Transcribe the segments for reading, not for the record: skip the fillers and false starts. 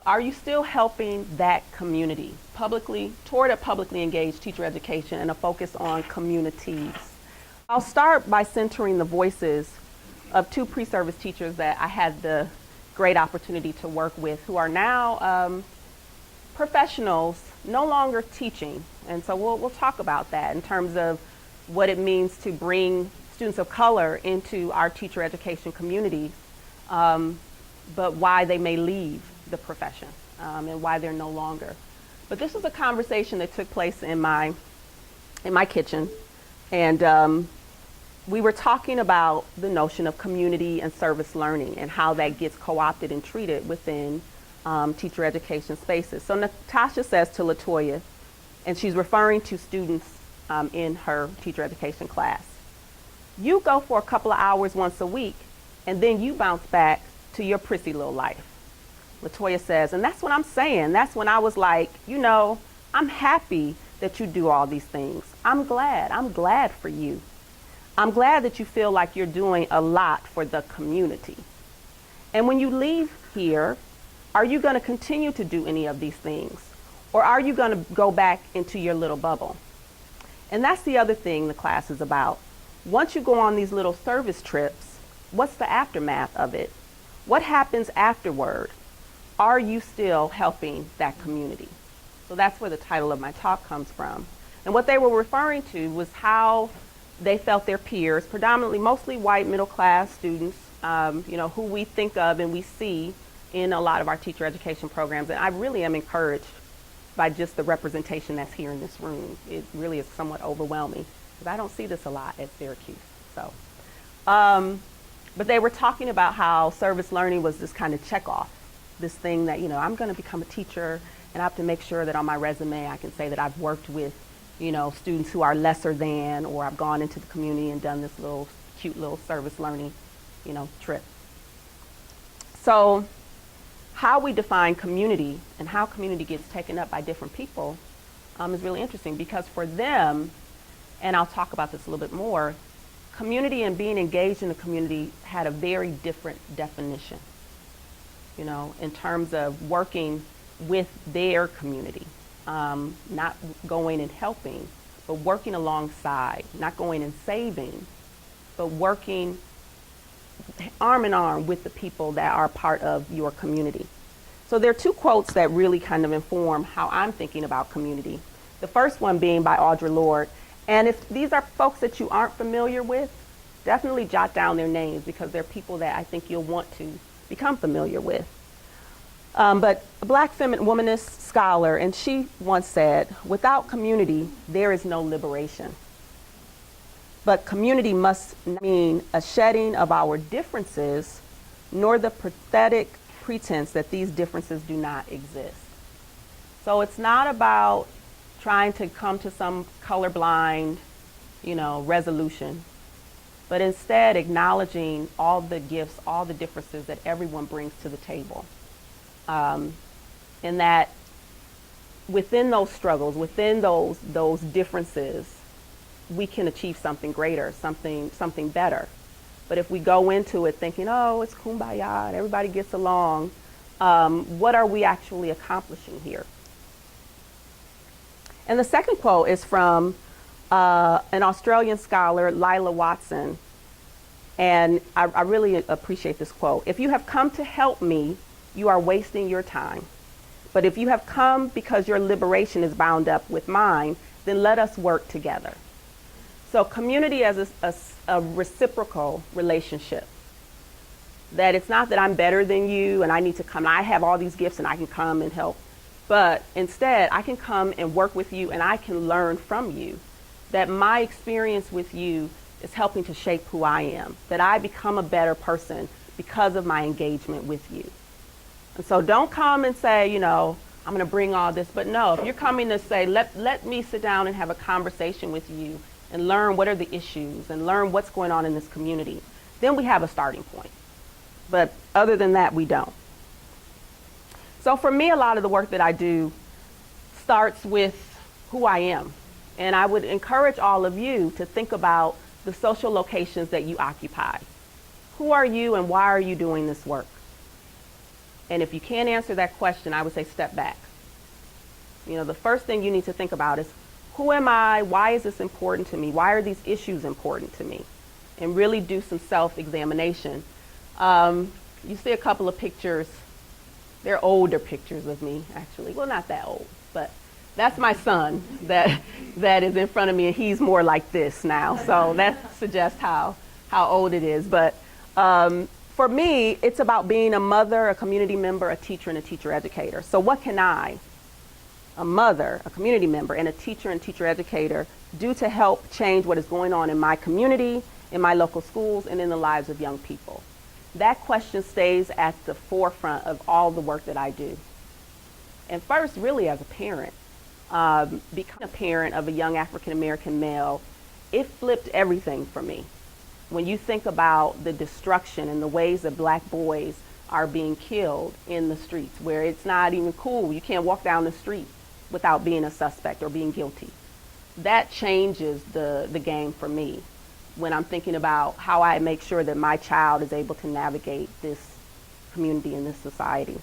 are you still helping that community toward a publicly engaged teacher education and a focus on communities? I'll start by centering the voices of two pre-service teachers that I had the great opportunity to work with, who are now professionals, no longer teaching. And so we'll talk about that in terms of what it means to bring students of color into our teacher education community, but why they may leave the profession and why they're no longer. But this was a conversation that took place in my kitchen, and we were talking about the notion of community and service learning and how that gets co-opted and treated within teacher education spaces. So Natasha says to LaToya, and she's referring to students in her teacher education class, you go for a couple of hours once a week, and then you bounce back to your prissy little life. LaToya says, and that's what I'm saying. That's when I was like, you know, I'm happy that you do all these things. I'm glad for you. I'm glad that you feel like you're doing a lot for the community. And when you leave here, are you going to continue to do any of these things? Or are you going to go back into your little bubble? And that's the other thing the class is about. Once you go on these little service trips, what's the aftermath of it? What happens afterward? Are you still helping that community? So that's where the title of my talk comes from. And what they were referring to was how they felt their peers, predominantly mostly white middle class students, who we think of and we see in a lot of our teacher education programs. And I really am encouraged by just the representation that's here in this room. It really is somewhat overwhelming because I don't see this a lot at Syracuse. So, but they were talking about how service learning was this kind of check off, this thing that, you know, I'm going to become a teacher and I have to make sure that on my resume I can say that I've worked with, you know, students who are lesser than, or I've gone into the community and done this little cute little service learning, you know, trip. So how we define community and how community gets taken up by different people is really interesting, because for them, and I'll talk about this a little bit more, community and being engaged in the community had a very different definition, you know, in terms of working with their community, not going and helping, but working alongside, not going and saving, but working arm in arm with the people that are part of your community. So there are two quotes that really kind of inform how I'm thinking about community. The first one being by Audre Lorde. And if these are folks that you aren't familiar with, definitely jot down their names, because they're people that I think you'll want to become familiar with. But a black womanist scholar, and she once said, without community, there is no liberation. But community must not mean a shedding of our differences, nor the pathetic pretense that these differences do not exist. So it's not about trying to come to some colorblind, you know, resolution, but instead acknowledging all the gifts, all the differences that everyone brings to the table. And that within those struggles, within those differences, we can achieve something greater, something better. But if we go into it thinking, oh, it's kumbaya and everybody gets along, what are we actually accomplishing here? And the second quote is from an Australian scholar, Lila Watson. And I really appreciate this quote. If you have come to help me, you are wasting your time. But if you have come because your liberation is bound up with mine, then let us work together. So community as a reciprocal relationship. That it's not that I'm better than you and I need to come, I have all these gifts and I can come and help. But instead, I can come and work with you and I can learn from you. That my experience with you is helping to shape who I am. That I become a better person because of my engagement with you. And so don't come and say, you know, I'm going to bring all this. But no, if you're coming to say, let me sit down and have a conversation with you and learn what are the issues and learn what's going on in this community, then we have a starting point. But other than that, we don't. So for me, a lot of the work that I do starts with who I am. And I would encourage all of you to think about the social locations that you occupy. Who are you and why are you doing this work? And if you can't answer that question, I would say step back. You know, the first thing you need to think about is, who am I? Why is this important to me? Why are these issues important to me? And really do some self-examination. You see a couple of pictures. They're older pictures of me, actually. Well, not that old, but that's my son that is in front of me, and he's more like this now. So that suggests how old it is. But for me, it's about being a mother, a community member, a teacher, and a teacher educator. So what can I, a mother, a community member, and a teacher and teacher educator do to help change what is going on in my community, in my local schools, and in the lives of young people? That question stays at the forefront of all the work that I do. And first, really as a parent, becoming a parent of a young African-American male, it flipped everything for me. When you think about the destruction and the ways that black boys are being killed in the streets, where it's not even cool, you can't walk down the street without being a suspect or being guilty. That changes the game for me when I'm thinking about how I make sure that my child is able to navigate this community and this society.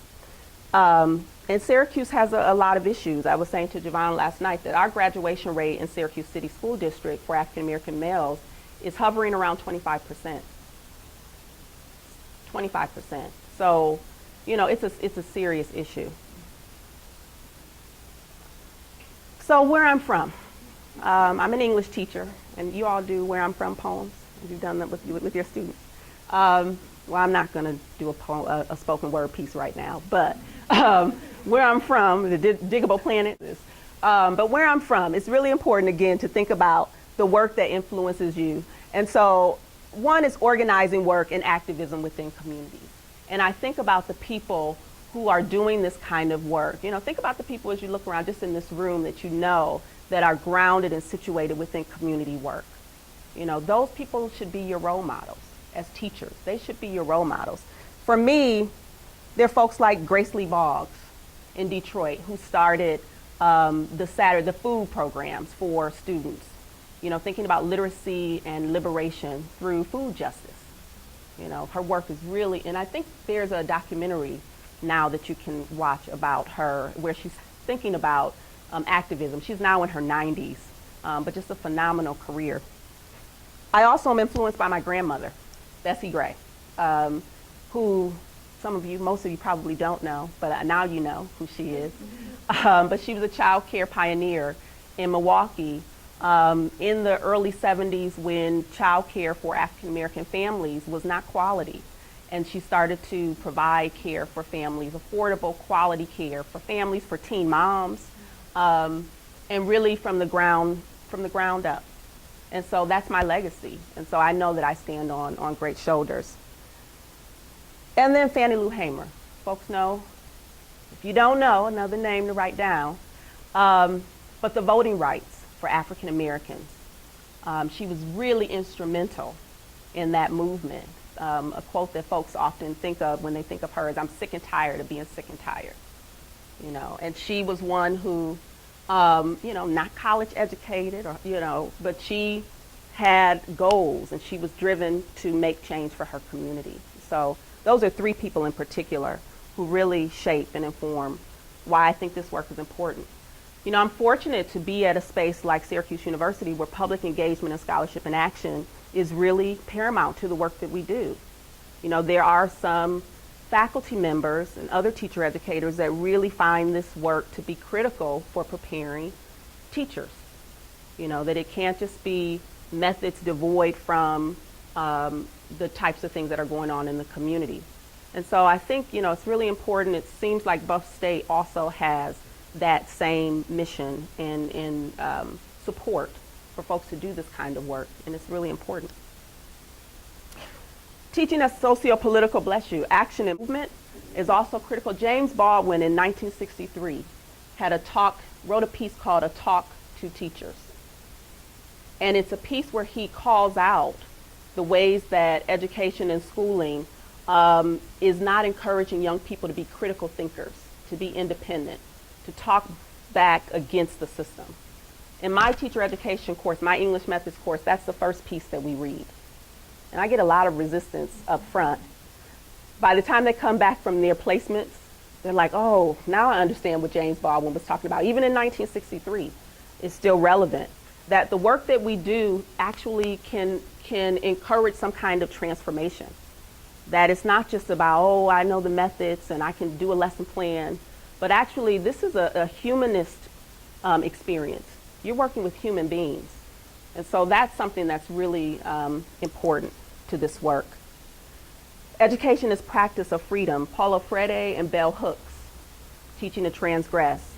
And Syracuse has a lot of issues. I was saying to Javon last night that our graduation rate in Syracuse City School District for African American males is hovering around 25%. 25%. So, you know, it's a serious issue. So where I'm from, I'm an English teacher, and you all do where I'm from poems. You've done that with your students. Well, I'm not going to do a spoken word piece right now, but where I'm from, the Diggable Planet is. But where I'm from, it's really important, again, to think about the work that influences you. And so one is organizing work and activism within communities. And I think about the people who are doing this kind of work. You know, think about the people as you look around just in this room that you know that are grounded and situated within community work. You know, those people should be your role models as teachers. They should be your role models. For me, there are folks like Grace Lee Boggs in Detroit who started the food programs for students. You know, thinking about literacy and liberation through food justice. You know, her work is really, and I think there's a documentary now that you can watch about her where she's thinking about activism. She's now in her 90s, but just a phenomenal career. I also am influenced by my grandmother, Bessie Gray, who most of you probably don't know, but now you know who she is. But she was a child care pioneer in Milwaukee in the early 70s when child care for African American families was not quality. And she started to provide care for families, affordable quality care for families, for teen moms, and really from the ground up. And so that's my legacy. And so I know that I stand on great shoulders. And then Fannie Lou Hamer. Folks know, if you don't know, another name to write down, but the voting rights for African Americans. She was really instrumental in that movement. A quote that folks often think of when they think of her is, "I'm sick and tired of being sick and tired." You know, and she was one who, you know, not college educated, or you know, but she had goals and she was driven to make change for her community. So those are three people in particular who really shape and inform why I think this work is important. You know, I'm fortunate to be at a space like Syracuse University where public engagement and scholarship and action is really paramount to the work that we do. You know, there are some faculty members and other teacher educators that really find this work to be critical for preparing teachers. You know, that it can't just be methods devoid from the types of things that are going on in the community. And so I think, you know, it's really important. It seems like Buff State also has that same mission and support for folks to do this kind of work, and it's really important. Teaching as socio-political, bless you, action and movement is also critical. James Baldwin in 1963 wrote a piece called A Talk to Teachers. And it's a piece where he calls out the ways that education and schooling is not encouraging young people to be critical thinkers, to be independent, to talk back against the system. In my teacher education course, my English methods course, that's the first piece that we read. And I get a lot of resistance up front. By the time they come back from their placements, they're like, oh, now I understand what James Baldwin was talking about. Even in 1963, it's still relevant. That the work that we do actually can encourage some kind of transformation. That it's not just about, oh, I know the methods and I can do a lesson plan, but actually this is a humanist experience. You're working with human beings. And so that's something that's really important to this work. Education is practice of freedom. Paulo Freire and Bell Hooks, teaching to transgress.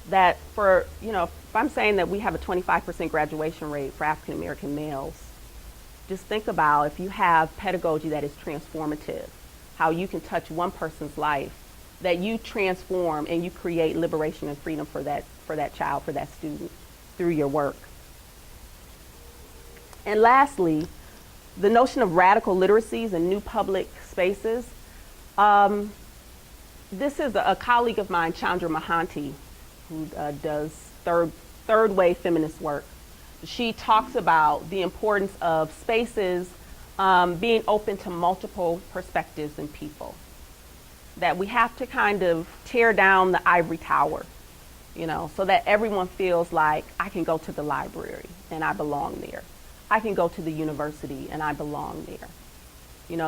That for, if I'm saying that we have a 25% graduation rate for African American males, just think about if you have pedagogy that is transformative, how you can touch one person's life, that you transform and you create liberation and freedom for that child, for that student, through your work. And lastly, the notion of radical literacies and new public spaces. This is a colleague of mine, Chandra Mahanti, who does third wave feminist work. She talks about the importance of spaces being open to multiple perspectives and people. That we have to kind of tear down the ivory tower, so that everyone feels like I can go to the library and I belong there. I can go to the university and I belong there.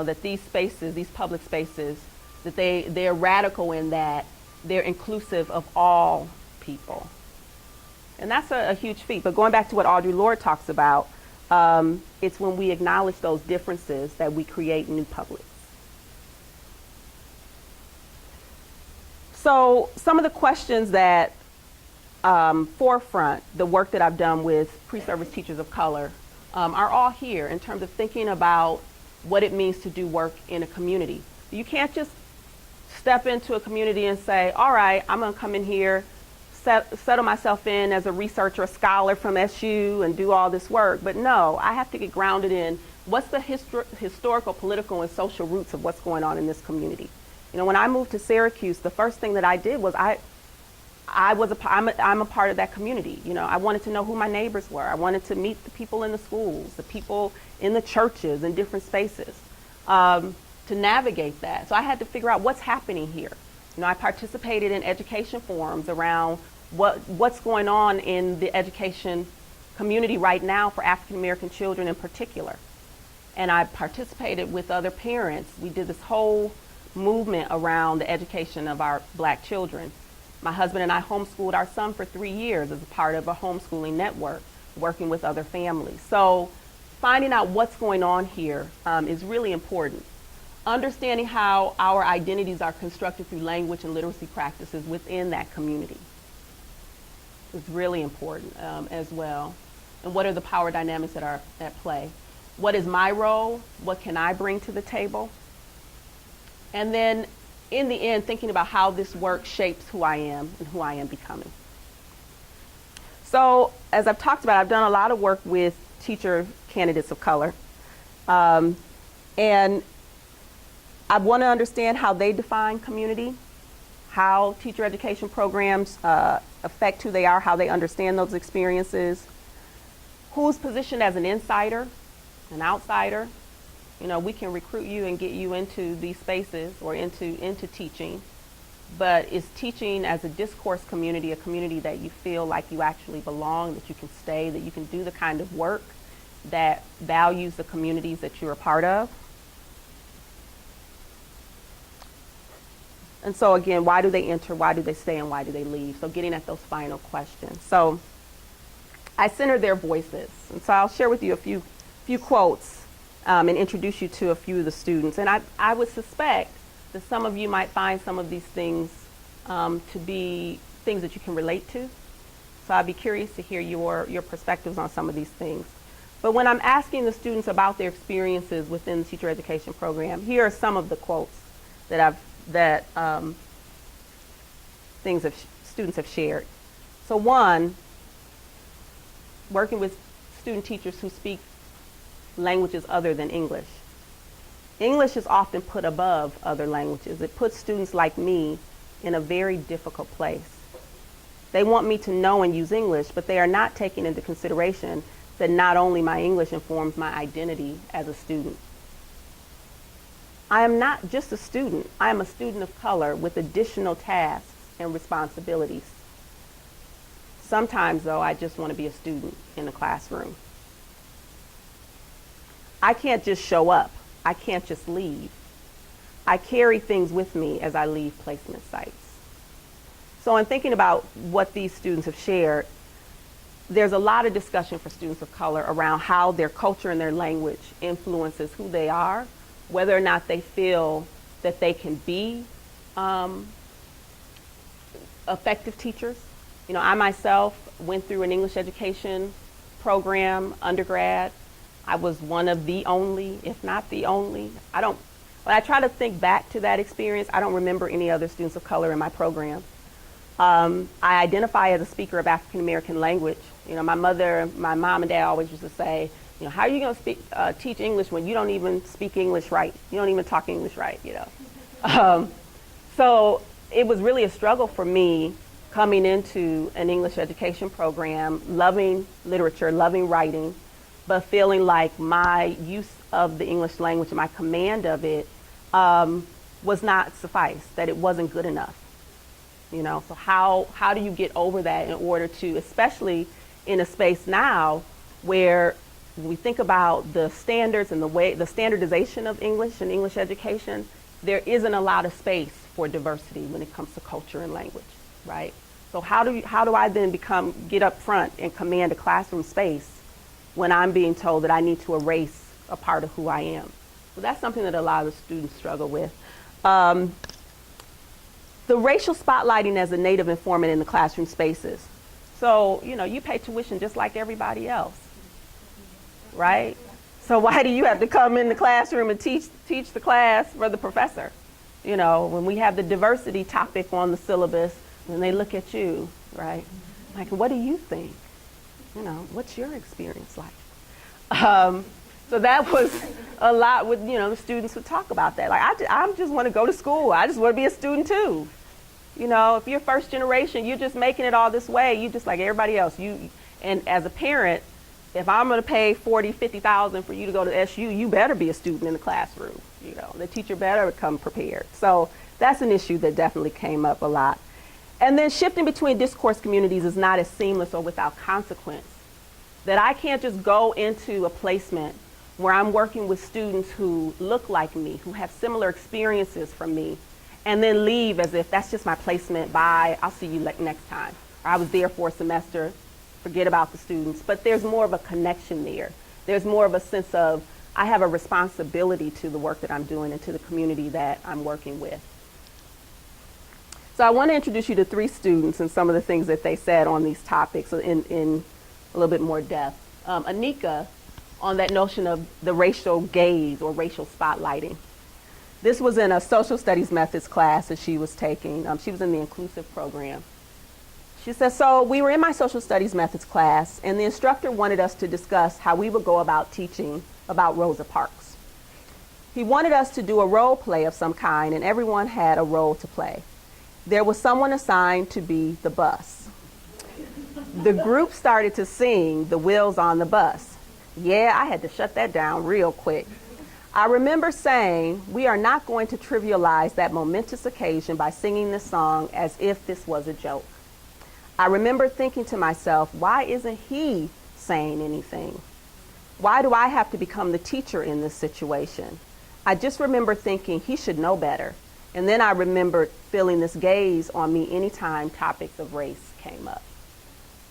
That these spaces, these public spaces, that they're radical in that they're inclusive of all people. And that's a huge feat. But going back to what Audre Lorde talks about, it's when we acknowledge those differences that we create new publics. So some of the questions that forefront the work that I've done with pre-service teachers of color are all here in terms of thinking about what it means to do work in a community. You can't just step into a community and say, all right, I'm going to come in here, settle myself in as a researcher, a scholar from SU and do all this work. But no, I have to get grounded in what's the historical, political, and social roots of what's going on in this community. When I moved to Syracuse, the first thing that I did was I'm a part of that community. I wanted to know who my neighbors were. I wanted to meet the people in the schools, the people in the churches, in different spaces, to navigate that. So I had to figure out what's happening here. I participated in education forums around what's going on in the education community right now for African American children in particular. And I participated with other parents. We did this whole movement around the education of our Black children. My husband and I homeschooled our son for 3 years as a part of a homeschooling network, working with other families. So finding out what's going on here is really important. Understanding how our identities are constructed through language and literacy practices within that community is really important as well. And what are the power dynamics that are at play? What is my role? What can I bring to the table? And then in the end, thinking about how this work shapes who I am and who I am becoming. So as I've talked about, I've done a lot of work with teacher candidates of color. And I want to understand how they define community, how teacher education programs affect who they are, how they understand those experiences, who's positioned as an insider, an outsider. We can recruit you and get you into these spaces or into teaching, but is teaching as a discourse community, a community that you feel like you actually belong, that you can stay, that you can do the kind of work that values the communities that you're a part of? And so again, why do they enter, why do they stay, and why do they leave? So getting at those final questions. So I center their voices. And so I'll share with you a few quotes and introduce you to a few of the students. And I would suspect that some of you might find some of these things to be things that you can relate to. So I'd be curious to hear your perspectives on some of these things. But when I'm asking the students about their experiences within the teacher education program, here are some of the quotes that students have shared. So one, working with student teachers who speak languages other than English. English is often put above other languages. It puts students like me in a very difficult place. They want me to know and use English, but they are not taking into consideration that not only my English informs my identity as a student. I am not just a student, I am a student of color with additional tasks and responsibilities. Sometimes, though, I just want to be a student in the classroom. I can't just show up. I can't just leave. I carry things with me as I leave placement sites. So in thinking about what these students have shared, there's a lot of discussion for students of color around how their culture and their language influences who they are, whether or not they feel that they can be effective teachers. You know, I myself went through an English education program, undergrad. I was one of the only, if not the only. When I try to think back to that experience, I don't remember any other students of color in my program. I identify as a speaker of African American language. You know, my mom and dad always used to say, you know, how are you going to teach English when you don't even speak English right? You don't even talk English right, you know. So it was really a struggle for me coming into an English education program, loving literature, loving writing, but feeling like my use of the English language and my command of it was not suffice, that it wasn't good enough. You know, so how do you get over that in order to, especially in a space now where we think about the standards and the standardization of English and English education, there isn't a lot of space for diversity when it comes to culture and language, right? So how do I then get up front and command a classroom space when I'm being told that I need to erase a part of who I am? So that's something that a lot of students struggle with. The racial spotlighting as a Native informant in the classroom spaces. So, you know, you pay tuition just like everybody else, right? So why do you have to come in the classroom and teach the class for the professor? You know, when we have the diversity topic on the syllabus, and they look at you, right? Like, what do you think? You know, what's your experience like? So that was a lot with, you know, the students would talk about that. Like, I just want to go to school. I just want to be a student too. You know, if you're first generation, you're just making it all this way. You just like everybody else. And as a parent, if I'm going to pay $40,000, $50,000 for you to go to SU, you better be a student in the classroom. You know, the teacher better come prepared. So that's an issue that definitely came up a lot. And then shifting between discourse communities is not as seamless or without consequence. That I can't just go into a placement where I'm working with students who look like me, who have similar experiences from me, and then leave as if that's just my placement, bye, I'll see you next time. Or I was there for a semester, forget about the students. But there's more of a connection there. There's more of a sense of I have a responsibility to the work that I'm doing and to the community that I'm working with. So I want to introduce you to 3 students and some of the things that they said on these topics in a little bit more depth. Anika, on that notion of the racial gaze or racial spotlighting. This was in a social studies methods class that she was taking. She was in the inclusive program. She says, so we were in my social studies methods class, and the instructor wanted us to discuss how we would go about teaching about Rosa Parks. He wanted us to do a role play of some kind, and everyone had a role to play. There was someone assigned to be the bus. The group started to sing The Wheels on the Bus. Yeah, I had to shut that down real quick. I remember saying, we are not going to trivialize that momentous occasion by singing this song as if this was a joke. I remember thinking to myself, why isn't he saying anything? Why do I have to become the teacher in this situation? I just remember thinking he should know better. And then I remembered feeling this gaze on me anytime topics of race came up,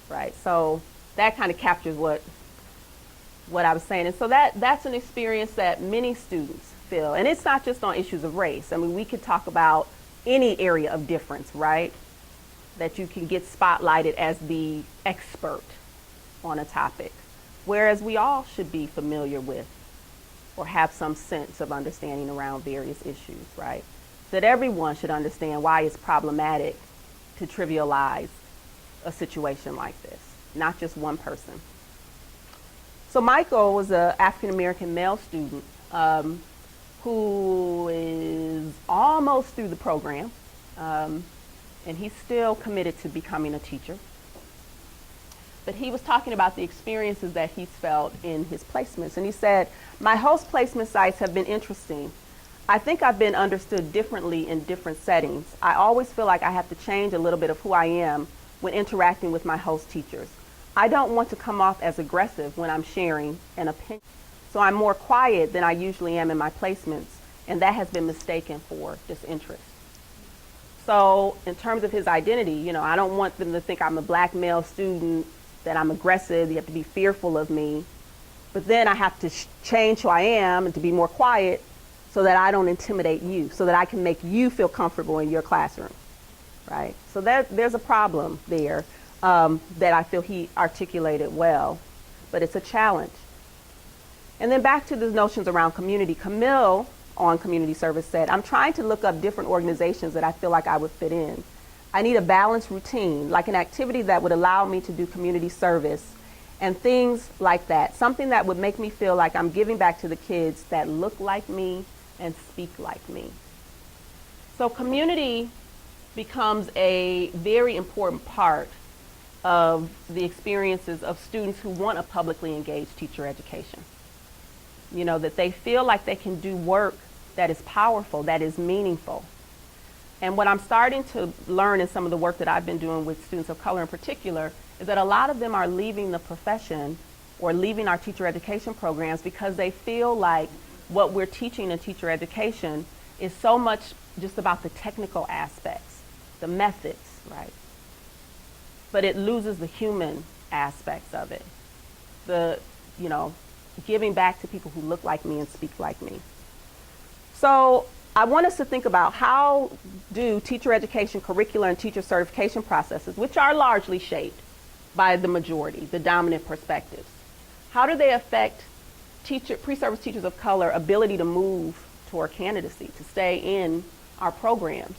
right? So that kind of captures what I was saying. And so that's an experience that many students feel. And it's not just on issues of race. I mean, we could talk about any area of difference, right? That you can get spotlighted as the expert on a topic, whereas we all should be familiar with or have some sense of understanding around various issues, right? That everyone should understand why it's problematic to trivialize a situation like this, not just one person. So Michael was an African-American male student who is almost through the program, and he's still committed to becoming a teacher. But he was talking about the experiences that he's felt in his placements, and he said, my host placement sites have been interesting. I think I've been understood differently in different settings. I always feel like I have to change a little bit of who I am when interacting with my host teachers. I don't want to come off as aggressive when I'm sharing an opinion. So I'm more quiet than I usually am in my placements, and that has been mistaken for disinterest. So in terms of his identity, I don't want them to think I'm a black male student, that I'm aggressive, you have to be fearful of me. But then I have to change who I am and to be more quiet so that I don't intimidate you, so that I can make you feel comfortable in your classroom, right? So there's a problem there that I feel he articulated well, but it's a challenge. And then back to the notions around community. Camille on community service said, I'm trying to look up different organizations that I feel like I would fit in. I need a balanced routine, like an activity that would allow me to do community service and things like that. Something that would make me feel like I'm giving back to the kids that look like me and speak like me. So community becomes a very important part of the experiences of students who want a publicly engaged teacher education. That they feel like they can do work that is powerful, that is meaningful. And what I'm starting to learn in some of the work that I've been doing with students of color in particular is that a lot of them are leaving the profession or leaving our teacher education programs because they feel like what we're teaching in teacher education is so much just about the technical aspects, the methods, right? But it loses the human aspects of it. Giving back to people who look like me and speak like me. So I want us to think about how do teacher education curricular and teacher certification processes, which are largely shaped by the majority, the dominant perspectives, how do they affect pre-service teachers of color ability to move toward candidacy, to stay in our programs?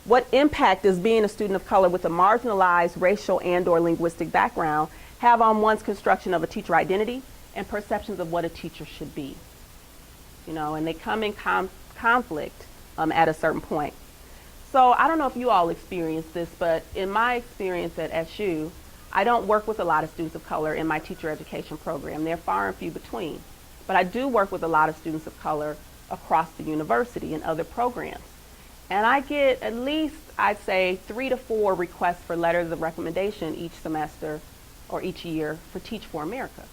What impact does being a student of color with a marginalized racial and/or linguistic background have on one's construction of a teacher identity and perceptions of what a teacher should be? And they come in conflict at a certain point. So I don't know if you all experience this, but in my experience at SU, I don't work with a lot of students of color in my teacher education program. They're far and few between. But I do work with a lot of students of color across the university and other programs. And I get at least, I'd say, 3 to 4 requests for letters of recommendation each semester or each year for Teach for America.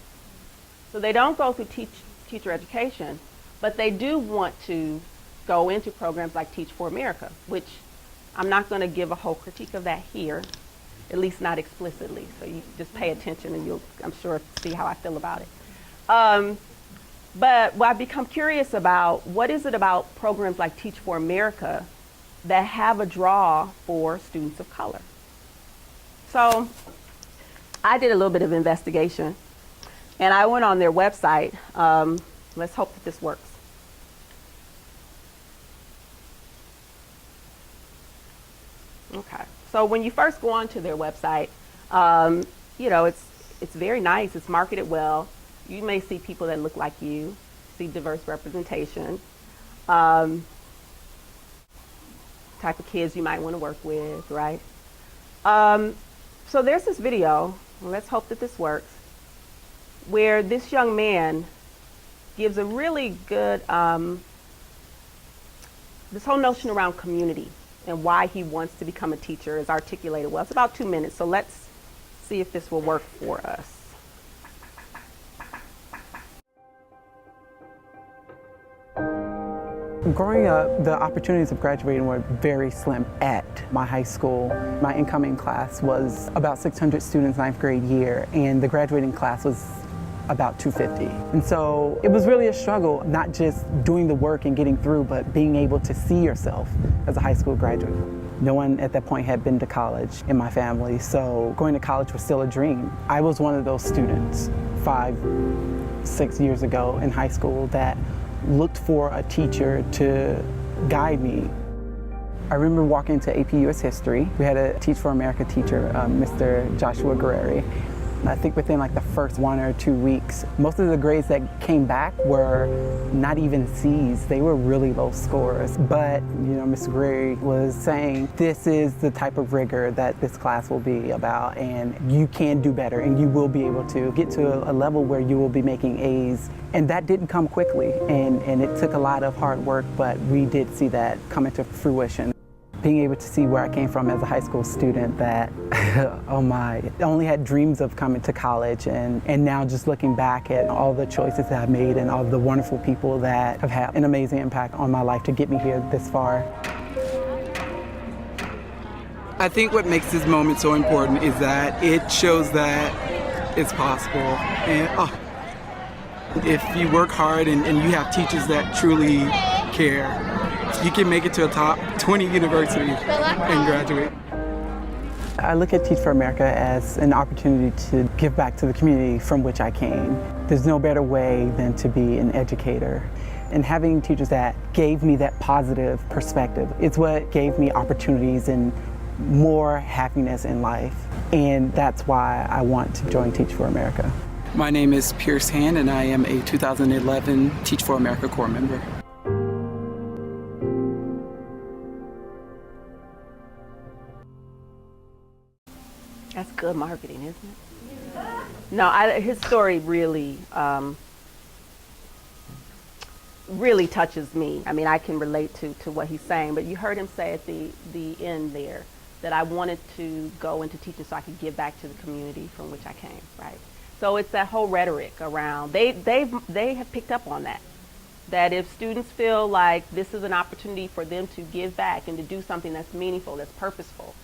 So they don't go through teacher education, but they do want to go into programs like Teach for America, which I'm not going to give a whole critique of that here, at least not explicitly. So you just pay attention and you'll, I'm sure, see how I feel about it. But I've become curious about what is it about programs like Teach for America that have a draw for students of color. So I did a little bit of investigation. And I went on their website. Let's hope that this works. Okay. So when you first go onto their website, it's very nice. It's marketed well. You may see people that look like you, see diverse representation, type of kids you might want to work with, right? So there's this video. Let's hope that this works, where this young man gives a really good, this whole notion around community and why he wants to become a teacher is articulated well. It's about 2 minutes, so let's see if this will work for us. Growing up, the opportunities of graduating were very slim at my high school. My incoming class was about 600 students 9th grade year, and the graduating class was about 250. And so it was really a struggle, not just doing the work and getting through, but being able to see yourself as a high school graduate. No one at that point had been to college in my family, so going to college was still a dream. I was one of those students 5-6 years ago in high school that looked for a teacher to guide me. I remember walking into AP US History. We had a Teach for America teacher, Mr. Joshua Guerreri. I think within like the first 1 or 2 weeks, most of the grades that came back were not even C's. They were really low scores. But, Ms. Gray was saying, this is the type of rigor that this class will be about, and you can do better, and you will be able to get to a level where you will be making A's. And that didn't come quickly, and it took a lot of hard work, but we did see that come into fruition. Being able to see where I came from as a high school student that, oh my, I only had dreams of coming to college, and now just looking back at all the choices that I've made and all the wonderful people that have had an amazing impact on my life to get me here this far. I think what makes this moment so important is that it shows that it's possible. And if you work hard and you have teachers that truly care, you can make it to a top 20 university and graduate. I look at Teach for America as an opportunity to give back to the community from which I came. There's no better way than to be an educator. And having teachers that gave me that positive perspective, it's what gave me opportunities and more happiness in life. And that's why I want to join Teach for America. My name is Pierce Hand, and I am a 2011 Teach for America Corps member. That's good marketing, isn't it? No, his story really, really touches me. I mean, I can relate to what he's saying, but you heard him say at the end there that I wanted to go into teaching so I could give back to the community from which I came, right? So it's that whole rhetoric around, they have picked up on that if students feel like this is an opportunity for them to give back and to do something that's meaningful, that's purposeful,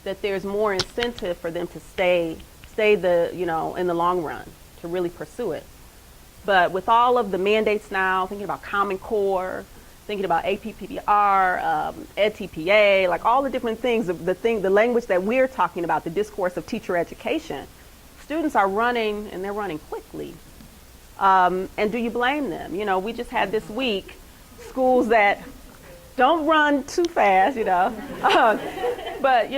that there's more incentive for them to stay in the long run, to really pursue it. But with all of the mandates now, thinking about Common Core, thinking about APPPR, EdTPA, like all the different things, the language that we're talking about, the discourse of teacher education, students are running, and they're running quickly. And do you blame them? We just had this week schools that don't run too fast, but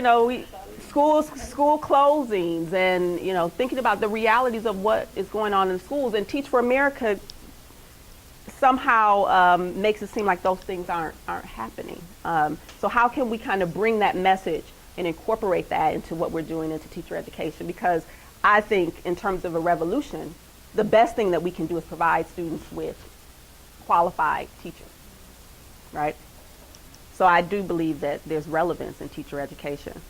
school closings, and thinking about the realities of what is going on in schools. And Teach for America somehow makes it seem like those things aren't happening. So how can we kind of bring that message and incorporate that into what we're doing into teacher education? Because I think in terms of a revolution, the best thing that we can do is provide students with qualified teachers, right? So I do believe that there's relevance in teacher education.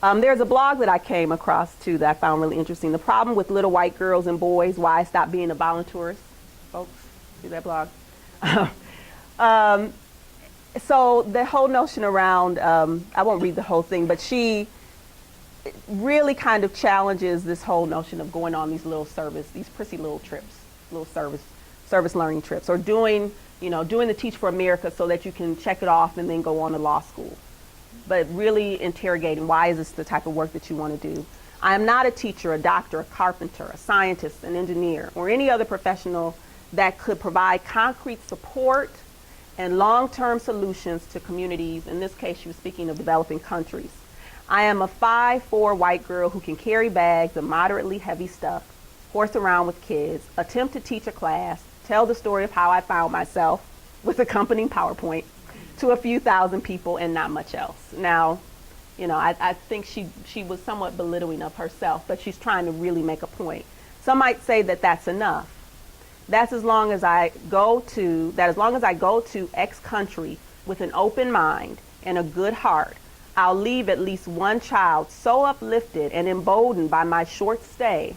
There's a blog that I came across too that I found really interesting. The problem with little white girls and boys, why I stopped being a volunteerist. Folks, see that blog? So the whole notion around, I won't read the whole thing, but she really kind of challenges this whole notion of going on these prissy little trips, little service learning trips, or doing the Teach for America so that you can check it off and then go on to law school. But really interrogating, why is this the type of work that you want to do? I am not a teacher, a doctor, a carpenter, a scientist, an engineer, or any other professional that could provide concrete support and long-term solutions to communities. In this case, she was speaking of developing countries. I am a 5'4" white girl who can carry bags of moderately heavy stuff, horse around with kids, attempt to teach a class, tell the story of how I found myself with accompanying PowerPoint to a few thousand people and not much else. Now, I think she was somewhat belittling of herself, but she's trying to really make a point. Some might say that that's enough. That's as long as I go to X country with an open mind and a good heart, I'll leave at least one child so uplifted and emboldened by my short stay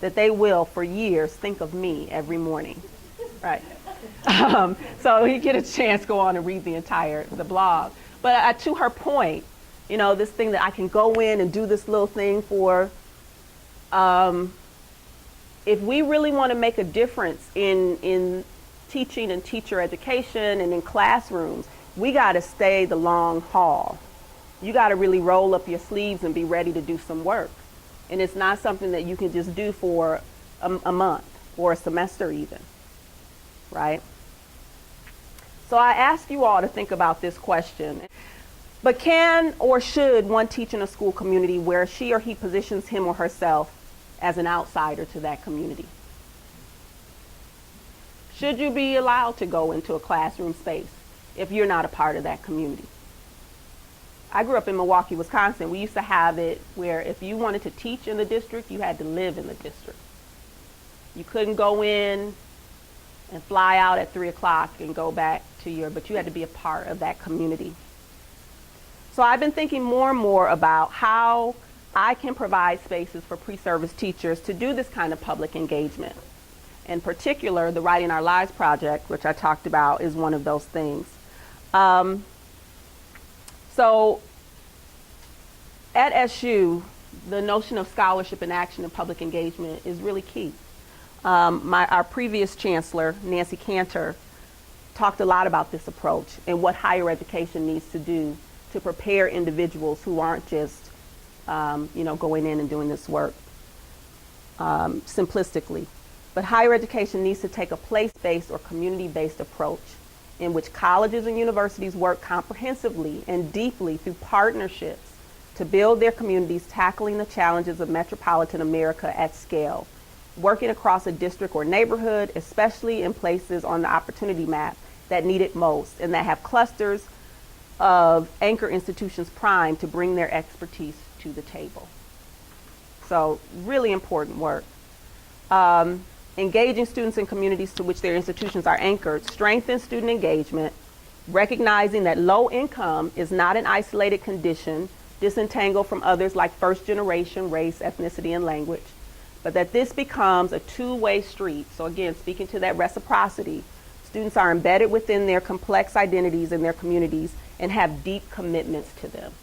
that they will for years think of me every morning, right? So you get a chance, go on and read the blog. But to her point, this thing that I can go in and do this little thing for, if we really want to make a difference in teaching and teacher education and in classrooms, we got to stay the long haul. You got to really roll up your sleeves and be ready to do some work. And it's not something that you can just do for a month or a semester even, right? So I ask you all to think about this question. But can or should one teach in a school community where she or he positions him or herself as an outsider to that community? Should you be allowed to go into a classroom space if you're not a part of that community? I grew up in Milwaukee, Wisconsin. We used to have it where if you wanted to teach in the district, you had to live in the district. You couldn't go in and fly out at 3 o'clock and go back to but you had to be a part of that community. So I've been thinking more and more about how I can provide spaces for pre-service teachers to do this kind of public engagement. In particular, the Writing Our Lives project, which I talked about, is one of those things. So at SU, the notion of scholarship and action and public engagement is really key. Our previous chancellor, Nancy Cantor, talked a lot about this approach and what higher education needs to do to prepare individuals who aren't just going in and doing this work simplistically. But higher education needs to take a place-based or community-based approach in which colleges and universities work comprehensively and deeply through partnerships to build their communities, tackling the challenges of metropolitan America at scale, working across a district or neighborhood, especially in places on the opportunity map that need it most and that have clusters of anchor institutions primed to bring their expertise to the table. So really important work. Engaging students in communities to which their institutions are anchored strengthens student engagement, recognizing that low income is not an isolated condition, disentangled from others like first generation race, ethnicity, and language, but that this becomes a two-way street. So again, speaking to that reciprocity, students are embedded within their complex identities in their communities and have deep commitments to them.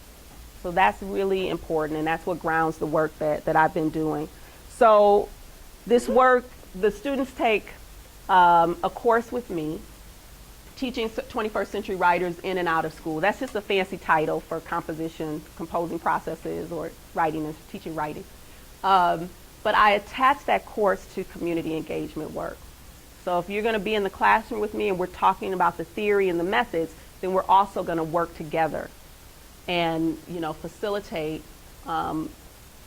So that's really important, and that's what grounds the work that I've been doing. So this work, the students take a course with me, teaching 21st century writers in and out of school. That's just a fancy title for composing processes, or writing and teaching writing. But I attach that course to community engagement work. So if you're going to be in the classroom with me and we're talking about the theory and the methods, then we're also going to work together and facilitate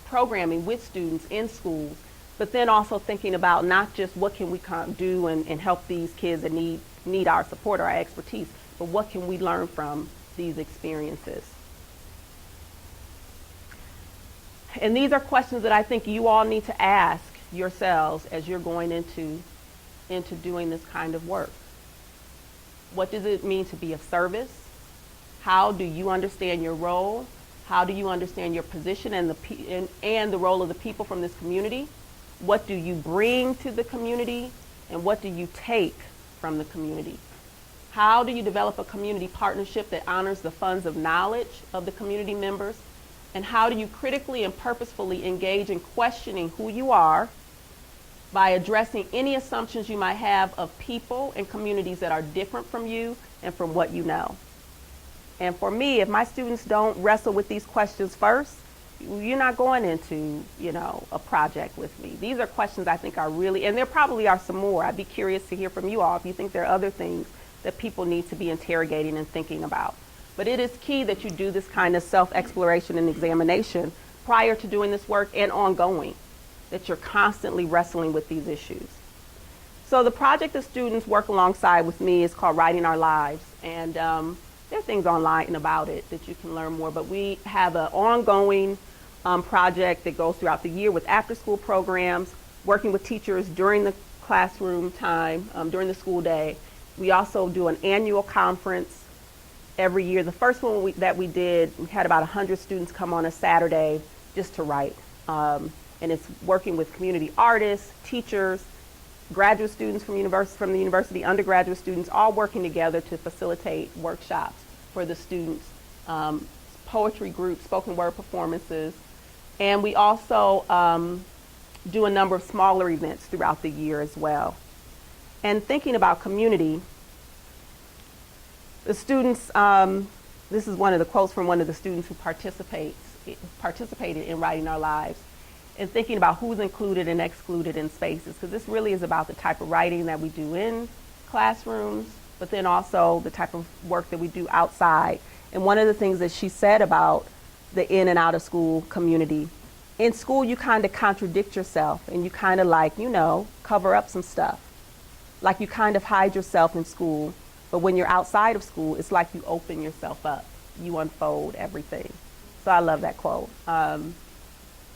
programming with students in schools, but then also thinking about not just what can we do and help these kids that need our support or our expertise, but what can we learn from these experiences. And these are questions that I think you all need to ask yourselves as you're going into doing this kind of work. What does it mean to be of service? How do you understand your role? How do you understand your position and the role of the people from this community? What do you bring to the community? And what do you take from the community? How do you develop a community partnership that honors the funds of knowledge of the community members? And how do you critically and purposefully engage in questioning who you are by addressing any assumptions you might have of people and communities that are different from you and from what you know? And for me, if my students don't wrestle with these questions first, you're not going into, a project with me. These are questions I think are really, and there probably are some more. I'd be curious to hear from you all if you think there are other things that people need to be interrogating and thinking about. But it is key that you do this kind of self-exploration and examination prior to doing this work and ongoing, that you're constantly wrestling with these issues. So the project that students work alongside with me is called Writing Our Lives. And there are things online about it that you can learn more, but we have an ongoing project that goes throughout the year with after-school programs, working with teachers during the classroom time, during the school day. We also do an annual conference every year. The first one that we did, we had about 100 students come on a Saturday just to write. And it's working with community artists, teachers, graduate students from the university, undergraduate students, all working together to facilitate workshops for the students, poetry groups, spoken word performances. And we also do a number of smaller events throughout the year as well. And thinking about community, the students, this is one of the quotes from one of the students who participated in Writing Our Lives, and thinking about who's included and excluded in spaces, because this really is about the type of writing that we do in classrooms, but then also the type of work that we do outside. And one of the things that she said about the in and out of school community in school you kind of contradict yourself and you kind of like, you know, cover up some stuff. Like you kind of hide yourself in school, but when you're outside of school, it's like you open yourself up. You unfold everything. So I love that quote.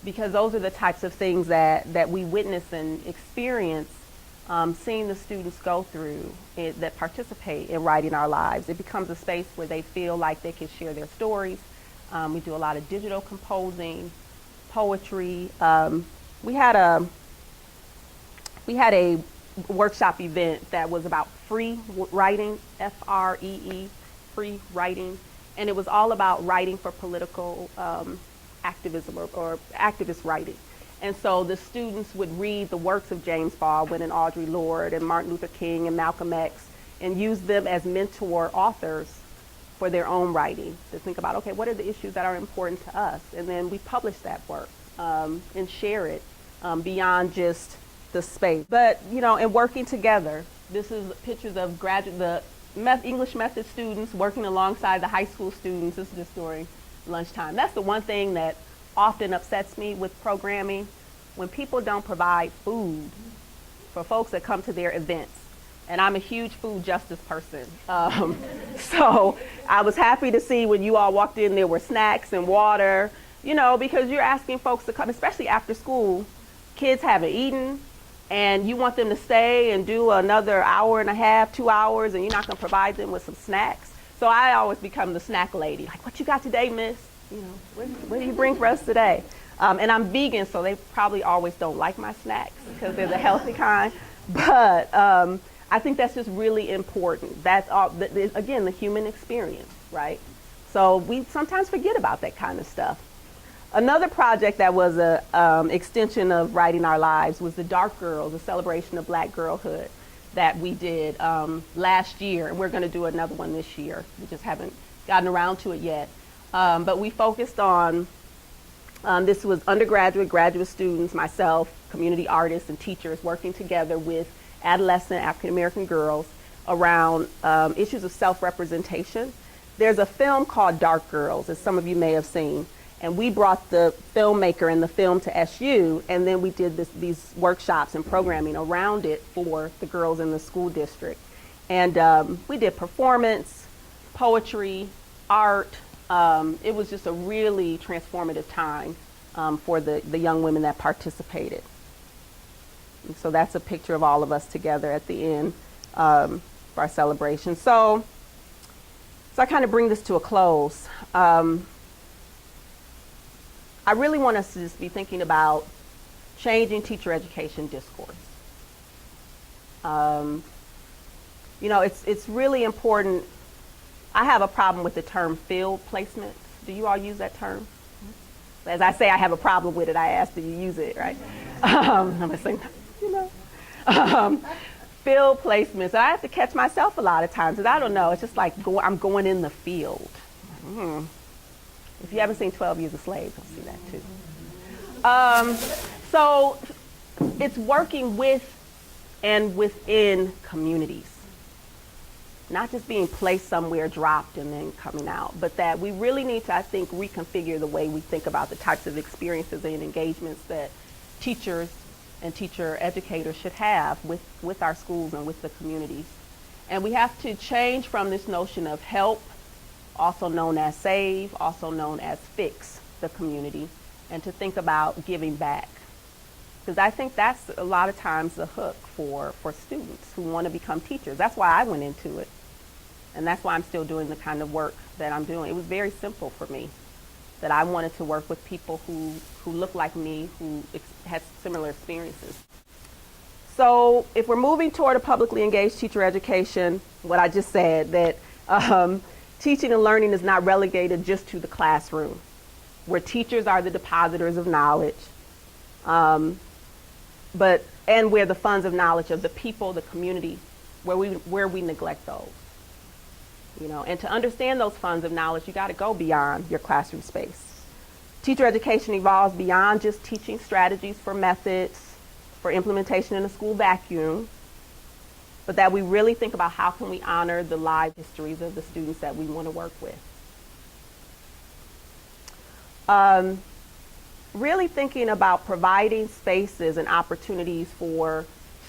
Because those are the types of things that we witness and experience, seeing the students go through that participate in writing our lives. It becomes a space where they feel like they can share their stories. We do a lot of digital composing, poetry. We had a workshop event that was about free writing, F-R-E-E, free writing, and it was all about writing for political activism or activist writing. And so the students would read the works of James Baldwin and Audre Lorde and Martin Luther King and Malcolm X and use them as mentor authors for their own writing to think about, okay, what are the issues that are important to us? And then we publish that work and share it beyond just the space. But, you know, and working together, this is pictures of the English method students working alongside the high school students. This is just during lunchtime. That's the one thing that often upsets me with programming, when people don't provide food for folks that come to their events. And I'm a huge food justice person. So I was happy to see when you all walked in, there were snacks and water, you know, because you're asking folks to come, especially after school. Kids haven't eaten, and you want them to stay and do another hour and a half, 2 hours, and you're not going to provide them with some snacks. So I always become the snack lady. Like, what you got today, miss? You know, what do you bring for us today? And I'm vegan, so they probably always don't like my snacks because they're the healthy kind. But I think that's just really important. That's all, again, the human experience, right? So we sometimes forget about that kind of stuff. Another project that was an extension of Writing Our Lives was the Dark Girls, a celebration of Black girlhood that we did last year, and we're going to do another one this year. We just haven't gotten around to it yet. But we focused on, this was undergraduate, graduate students, myself, community artists and teachers working together with adolescent African-American girls around issues of self-representation. There's a film called Dark Girls, as some of you may have seen, and we brought the filmmaker and the film to SU, and then we did these workshops and programming around it for the girls in the school district. And we did performance, poetry, art. It was just a really transformative time for the young women that participated. And so that's a picture of all of us together at the end for our celebration. So I kind of bring this to a close. I really want us to just be thinking about changing teacher education discourse. You know, it's really important. I have a problem with the term field placement. Do you all use that term? As I say, I have a problem with it. I ask, do you use it, right? I'm gonna say, you know. Field placements. I have to catch myself a lot of times, because I don't know. It's just like I'm going in the field. If you haven't seen 12 Years a Slave, you'll see that too. So it's working with and within communities. Not just being placed somewhere, dropped, and then coming out, but that we really need to, I think, reconfigure the way we think about the types of experiences and engagements that teachers and teacher educators should have with our schools and with the communities. And we have to change from this notion of help, also known as save, also known as fix the community, and to think about giving back. Because I think that's a lot of times the hook for students who want to become teachers. That's why I went into it. And that's why I'm still doing the kind of work that I'm doing. It was very simple for me, that I wanted to work with people who look like me, who had similar experiences. So if we're moving toward a publicly engaged teacher education, what I just said, that teaching and learning is not relegated just to the classroom, where teachers are the depositors of knowledge, and where the funds of knowledge of the people, the community, where we neglect those. You know, and to understand those funds of knowledge, you got to go beyond your classroom space. Teacher education evolves beyond just teaching strategies for methods, for implementation in a school vacuum, but that we really think about how can we honor the life histories of the students that we want to work with. really thinking about providing spaces and opportunities for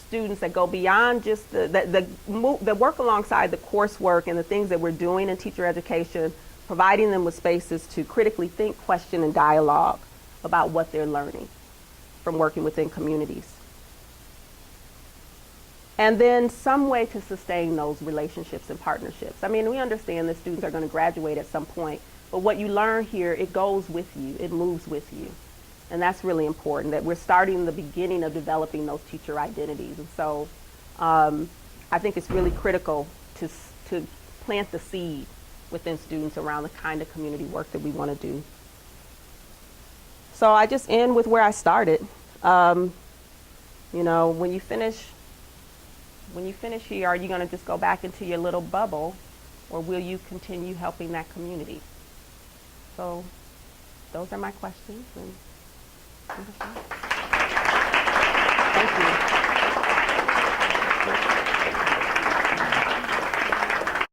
students that go beyond just that work alongside the coursework and the things that we're doing in teacher education, providing them with spaces to critically think, question, and dialogue about what they're learning from working within communities. And then some way to sustain those relationships and partnerships. I mean, we understand that students are going to graduate at some point, but what you learn here, it goes with you, it moves with you. And that's really important, that we're starting the beginning of developing those teacher identities. And so I think it's really critical to plant the seed within students around the kind of community work that we want to do. So I just end with where I started. You know, when you finish here, are you going to just go back into your little bubble, or will you continue helping that community? So those are my questions. And